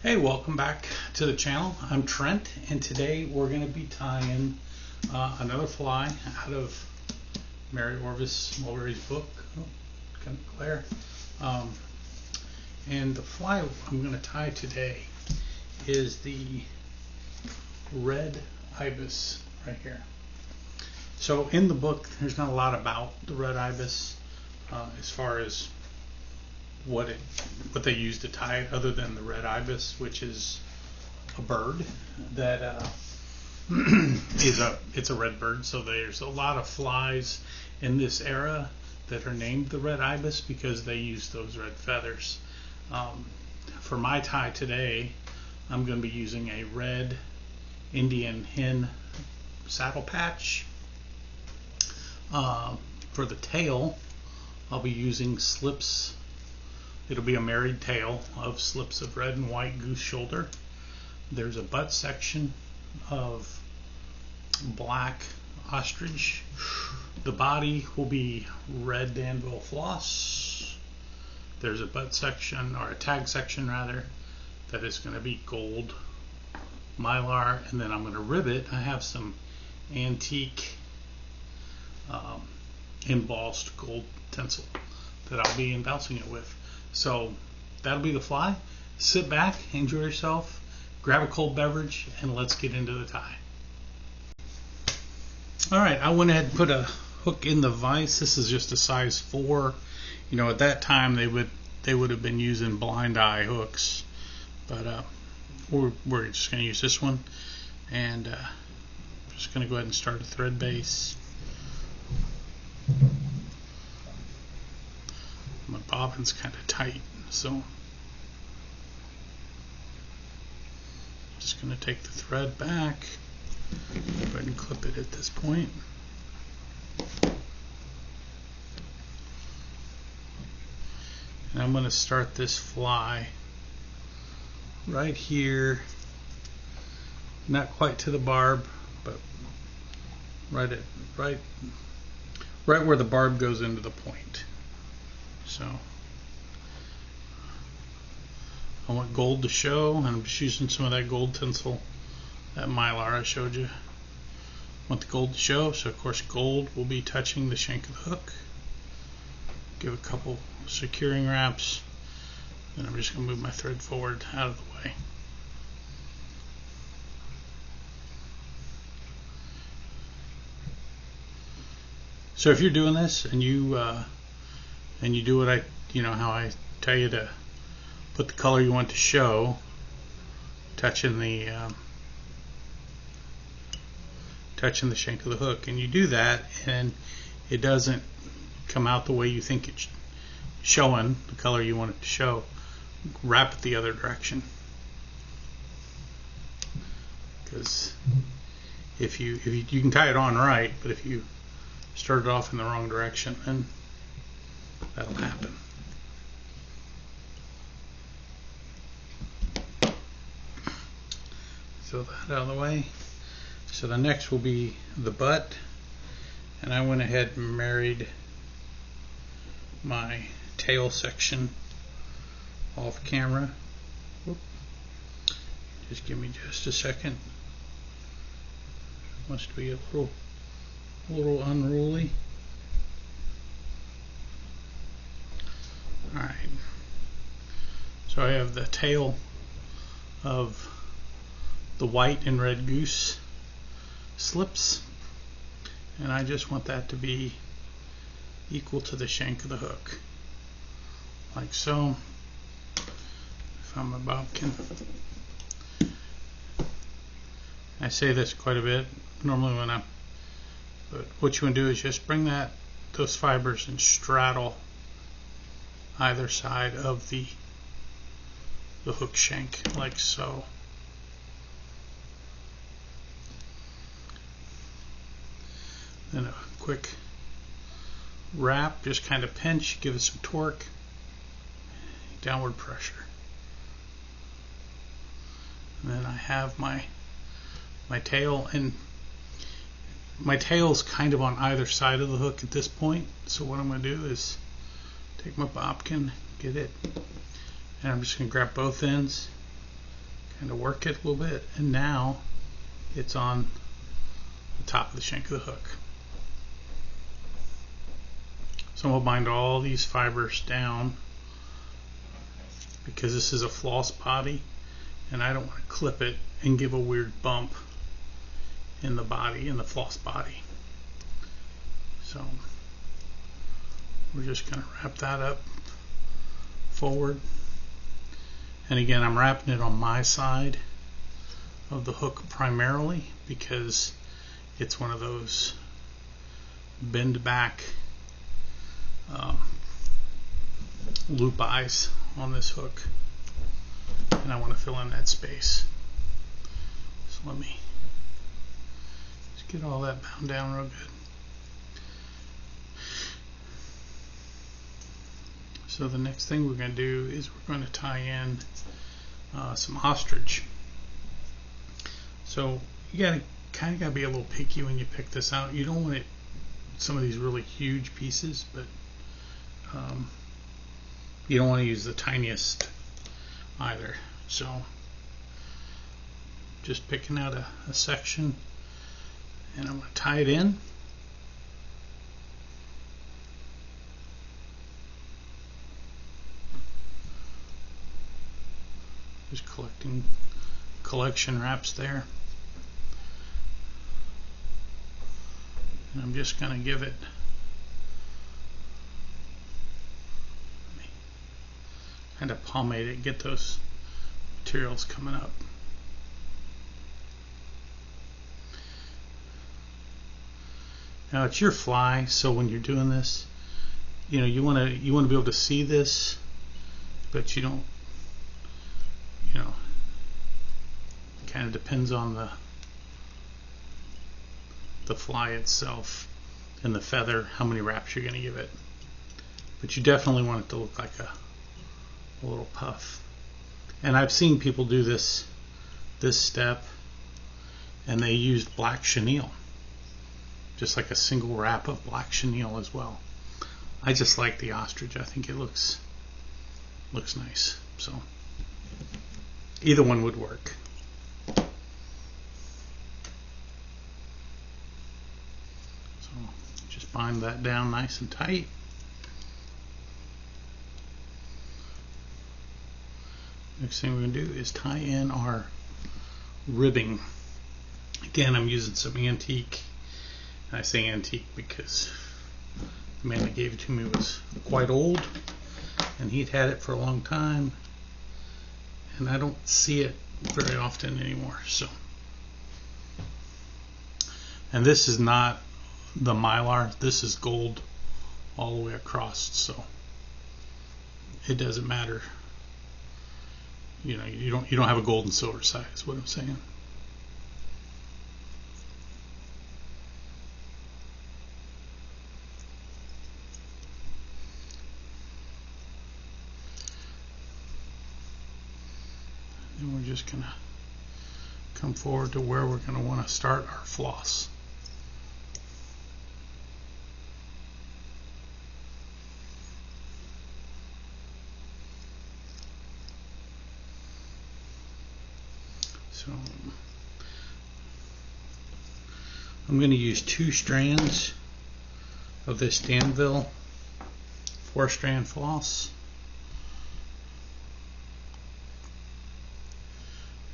Hey, welcome back to the channel. I'm Trent, and today we're going to be tying another fly out of Mary Orvis Mulberry's book. Oh, kind of glare. And the fly I'm going to tie today is the Red Ibis right here. So in the book, there's not a lot about the Red Ibis as far as what they use to tie it, other than the Red Ibis, which is a bird that it's a red bird. So there's a lot of flies in this era that are named the Red Ibis because they use those red feathers. For my tie today, I'm going to be using a red Indian hen saddle patch. For the tail, I'll be using slips. It'll be a married tail of slips of red and white goose shoulder. There's a butt section of black ostrich. The body will be red Danville floss. There's a butt section, or a tag section rather, that is going to be gold mylar, and then I'm going to rib it. I have some antique embossed gold tinsel that I'll be embossing it with. So that'll be the fly. Sit back, enjoy yourself, grab a cold beverage, and let's get into the tie. Alright, I went ahead and put a hook in the vise. This is just a size 4. You know, at that time they would have been using blind eye hooks, but we're just going to use this one, and I'm just going to go ahead and start a thread base. My bobbin's kind of tight, so I'm just going to take the thread back, go ahead and clip it at this point. And I'm going to start this fly right here, not quite to the barb, but right where the barb goes into the point. So I want gold to show, and I'm just using some of that gold tinsel, that mylar I showed you. I want the gold to show, so of course gold will be touching the shank of the hook. Give a couple securing wraps, then I'm just going to move my thread forward out of the way. So if you're doing this and you do what how I tell you to put the color you want to show, touching the shank of the hook, and you do that and it doesn't come out the way you think it's showing, the color you want it to show, wrap it the other direction. Because if you can tie it on right, but if you start it off in the wrong direction, then that'll happen. So that out of the way. So the next will be the butt, and I went ahead and married my tail section off camera. Whoop. Just give me just a second. Must be a little unruly. Alright, so I have the tail of the white and red goose slips, and I just want that to be equal to the shank of the hook, like so. Found my bobkin. I say this quite a bit normally but what you want to do is just bring those fibers and straddle either side of the hook shank, like so. Then a quick wrap, just kind of pinch, give it some torque, downward pressure. And then I have my tail, and my tail's kind of on either side of the hook at this point. So what I'm going to do is take my bobkin, get it, and I'm just going to grab both ends kind of work it a little bit, and now it's on the top of the shank of the hook. So we'll bind all these fibers down because this is a floss body and I don't want to clip it and give a weird bump in the body, in the floss body. So we're just going to wrap that up forward. And again, I'm wrapping it on my side of the hook primarily because it's one of those bend back loop eyes on this hook, and I want to fill in that space. So let me just get all that bound down real good. So the next thing we're going to do is we're going to tie in some ostrich. So you kind of got to be a little picky when you pick this out. You don't want it some of these really huge pieces, but you don't want to use the tiniest either. So just picking out a section, and I'm going to tie it in. Just collecting collection wraps there. And I'm just going to give it, kind of pomade it, get those materials coming up. Now it's your fly, so when you're doing this, you know, you want to be able to see this, but you don't, you know, it kind of depends on the fly itself and the feather, how many wraps you're going to give it. But you definitely want it to look like a little puff. And I've seen people do this step, and they used black chenille, just like a single wrap of black chenille as well. I just like the ostrich. I think it looks nice. So either one would work. Just bind that down nice and tight. Next thing we're going to do is tie in our ribbing. Again, I'm using some antique. And I say antique because the man that gave it to me was quite old, and he'd had it for a long time, and I don't see it very often anymore. So, and this is not the Mylar, this is gold all the way across, so it doesn't matter. You know, you don't have a gold and silver side, is what I'm saying. And we're just gonna come forward to where we're gonna want to start our floss. So I'm going to use 2 strands of this Danville 4-strand floss.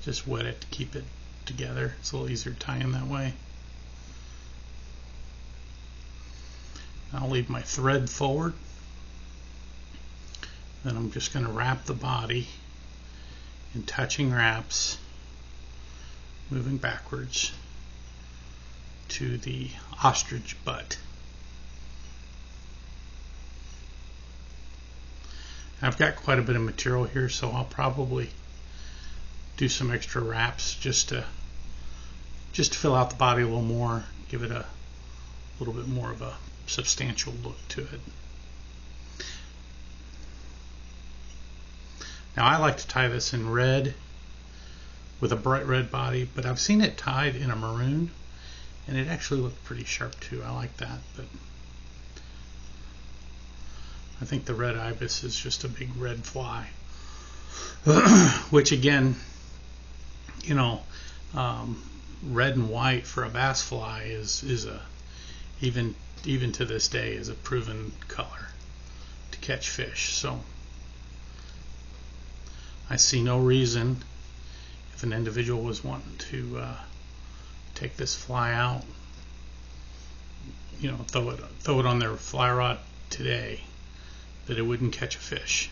Just wet it to keep it together. It's a little easier to tie in that way. I'll leave my thread forward. Then I'm just going to wrap the body in touching wraps, moving backwards to the ostrich butt. I've got quite a bit of material here, so I'll probably do some extra wraps just to fill out the body a little more, give it a little bit more of a substantial look to it. Now I like to tie this in red with a bright red body, but I've seen it tied in a maroon and it actually looked pretty sharp too. I like that, but I think the Red Ibis is just a big red fly, which again, you know, red and white for a bass fly is a even to this day is a proven color to catch fish. So I see no reason, if an individual was wanting to take this fly out, you know, throw it on their fly rod today, that it wouldn't catch a fish.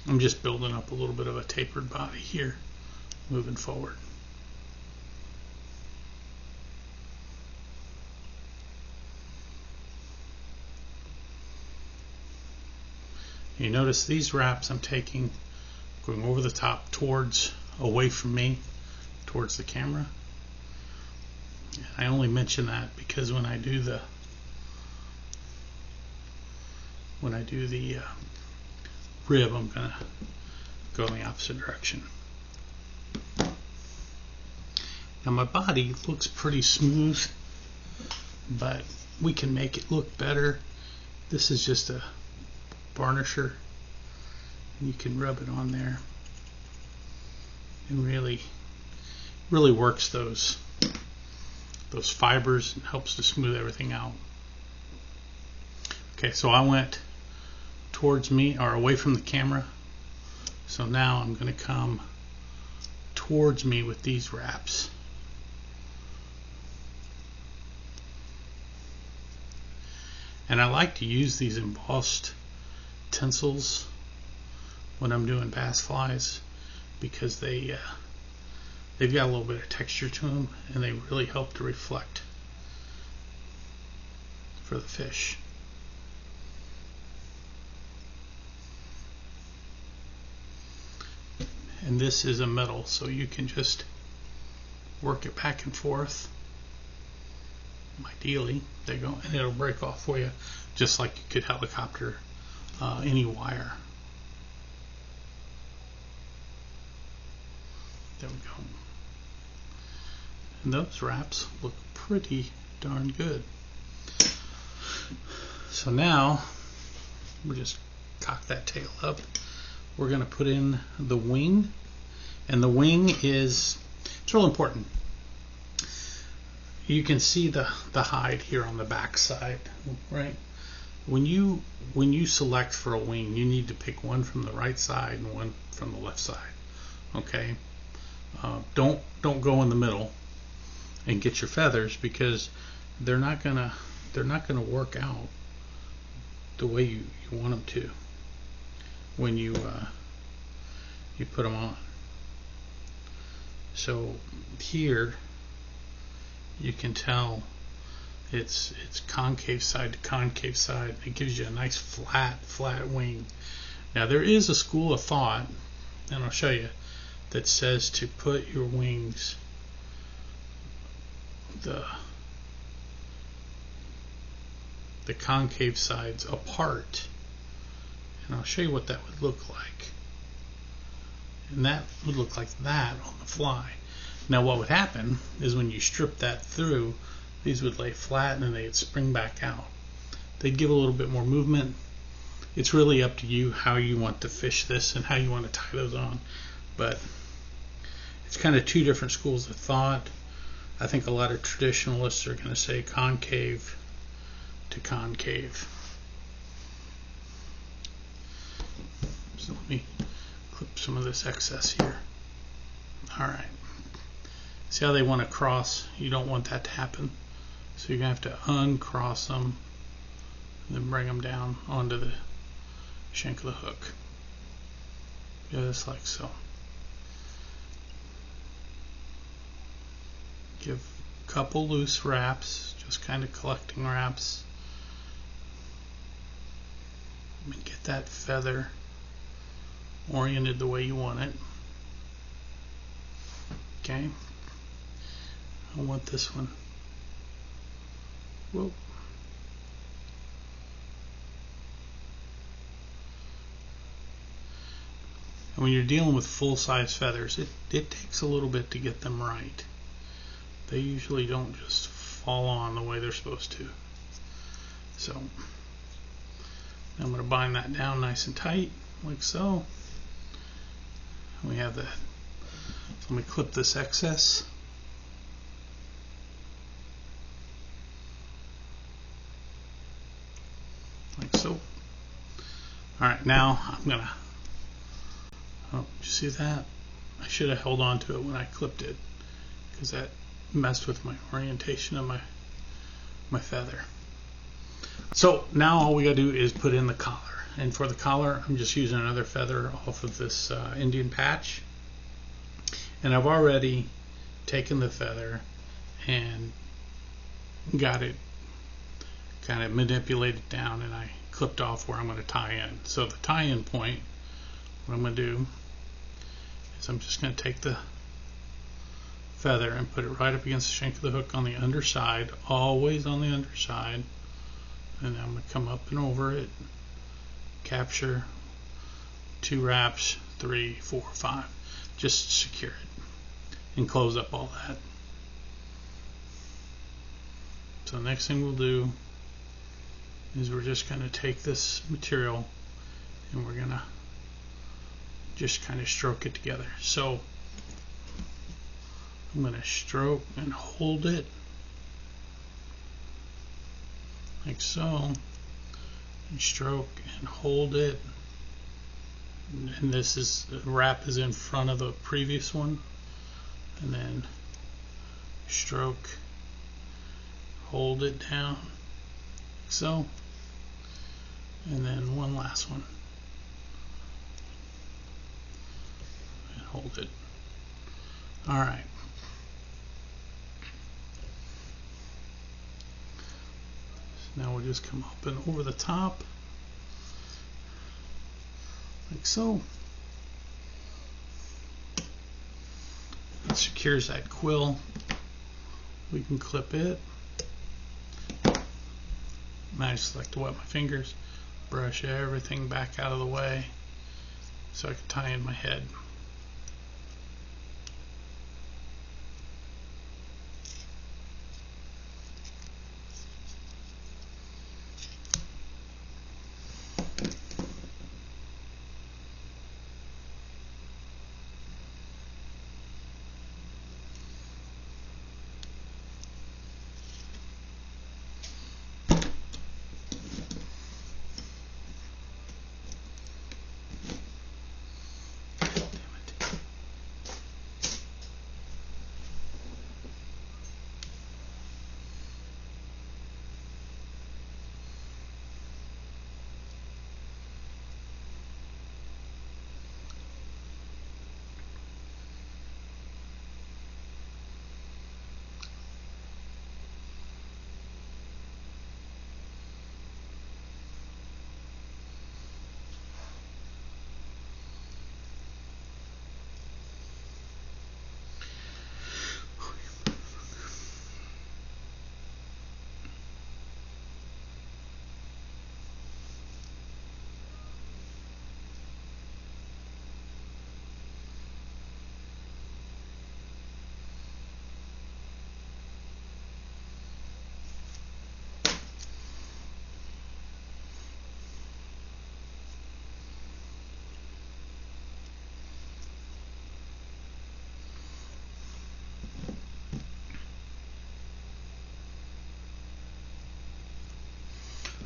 I'm just building up a little bit of a tapered body here, moving forward. You notice these wraps I'm taking, going over the top towards, away from me, towards the camera. I only mention that because when I do the rib, I'm gonna go in the opposite direction. Now my body looks pretty smooth, but we can make it look better. This is just a varnisher, and you can rub it on there and really works those fibers and helps to smooth everything out. Okay, so I went towards me, or away from the camera, so now I'm going to come towards me with these wraps. And I like to use these embossed tinsels when I'm doing bass flies, because they've got a little bit of texture to them, and they really help to reflect for the fish. And this is a metal, so you can just work it back and forth. Ideally, there you go, and it'll break off for you, just like you could helicopter any wire. There we go. And those wraps look pretty darn good. So now we'll just cock that tail up. We're going to put in the wing, and the wing it's real important. You can see the hide here on the back side, right? When you select for a wing, you need to pick one from the right side and one from the left side. Okay, don't go in the middle and get your feathers, because they're not gonna work out the way you want them to when you put them on. So here you can tell it's concave side to concave side. It gives you a nice flat wing. Now there is a school of thought, and I'll show you, that says to put your wings the concave sides apart, and I'll show you what that would look like. And that would look like that on the fly. Now what would happen is when you strip that through, these would lay flat and then they'd spring back out. They'd give a little bit more movement. It's really up to you how you want to fish this and how you want to tie those on. But it's kind of two different schools of thought. I think a lot of traditionalists are going to say concave to concave. So let me clip some of this excess here. Alright. See how they want to cross? You don't want that to happen. So you're going to have to uncross them and then bring them down onto the shank of the hook. Just like so. Give a couple loose wraps, just kind of collecting wraps. And get that feather oriented the way you want it. Okay. I want this one. Whoa. And when you're dealing with full-size feathers, it takes a little bit to get them right. They usually don't just fall on the way they're supposed to. So I'm going to bind that down nice and tight, like so. We have the, so let me clip this excess. Like so. Alright, now I'm gonna, oh, did you see that? I should have held on to it when I clipped it, because that messed with my orientation of my feather. So now all we gotta do is put in the collar. And for the collar, I'm just using another feather off of this Indian patch. And I've already taken the feather and got it kind of manipulated down, and I clipped off where I'm going to tie in. So the tie-in point, what I'm going to do is I'm just going to take the feather and put it right up against the shank of the hook on the underside, always on the underside, and then I'm going to come up and over it, capture 2 wraps, 3, 4, 5, just secure it and close up all that. So the next thing we'll do is we're just going to take this material and we're going to just kind of stroke it together. So I'm going to stroke and hold it like so, and stroke and hold it, and this is, the wrap is in front of the previous one, and then stroke, hold it down like so, and then one last one and hold it. Alright, so now we'll just come up and over the top like so. It secures that quill. We can clip it. I just like to wet my fingers, brush everything back out of the way so I can tie in my head.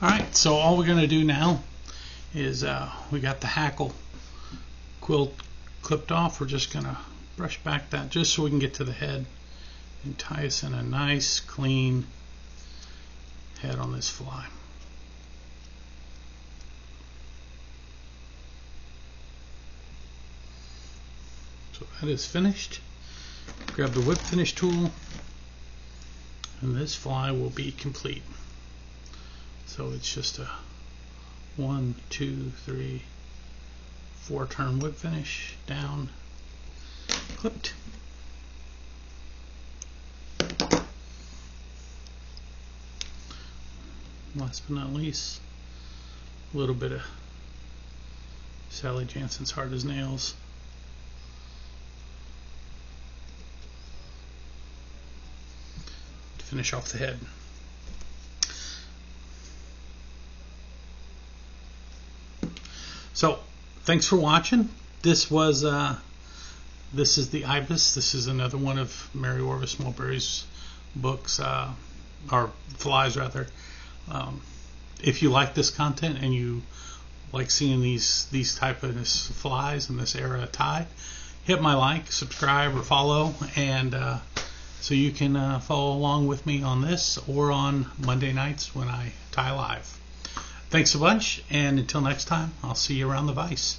Alright, so all we're going to do now is we got the hackle quill clipped off. We're just going to brush back that just so we can get to the head and tie us in a nice clean head on this fly. So that is finished. Grab the whip finish tool and this fly will be complete. So it's just a 1, 2, 3, 4 turn whip finish, down, clipped. Last but not least, a little bit of Sally Jansen's Hard as Nails. To finish off the head. So, thanks for watching. This was This is the Ibis. This is another one of Mary Orvis Marbury's books, or flies rather. If you like this content and you like seeing these type of flies in this era of tide, hit my like, subscribe, or follow, and so you can follow along with me on this or on Monday nights when I tie live. Thanks a bunch, and until next time, I'll see you around the vise.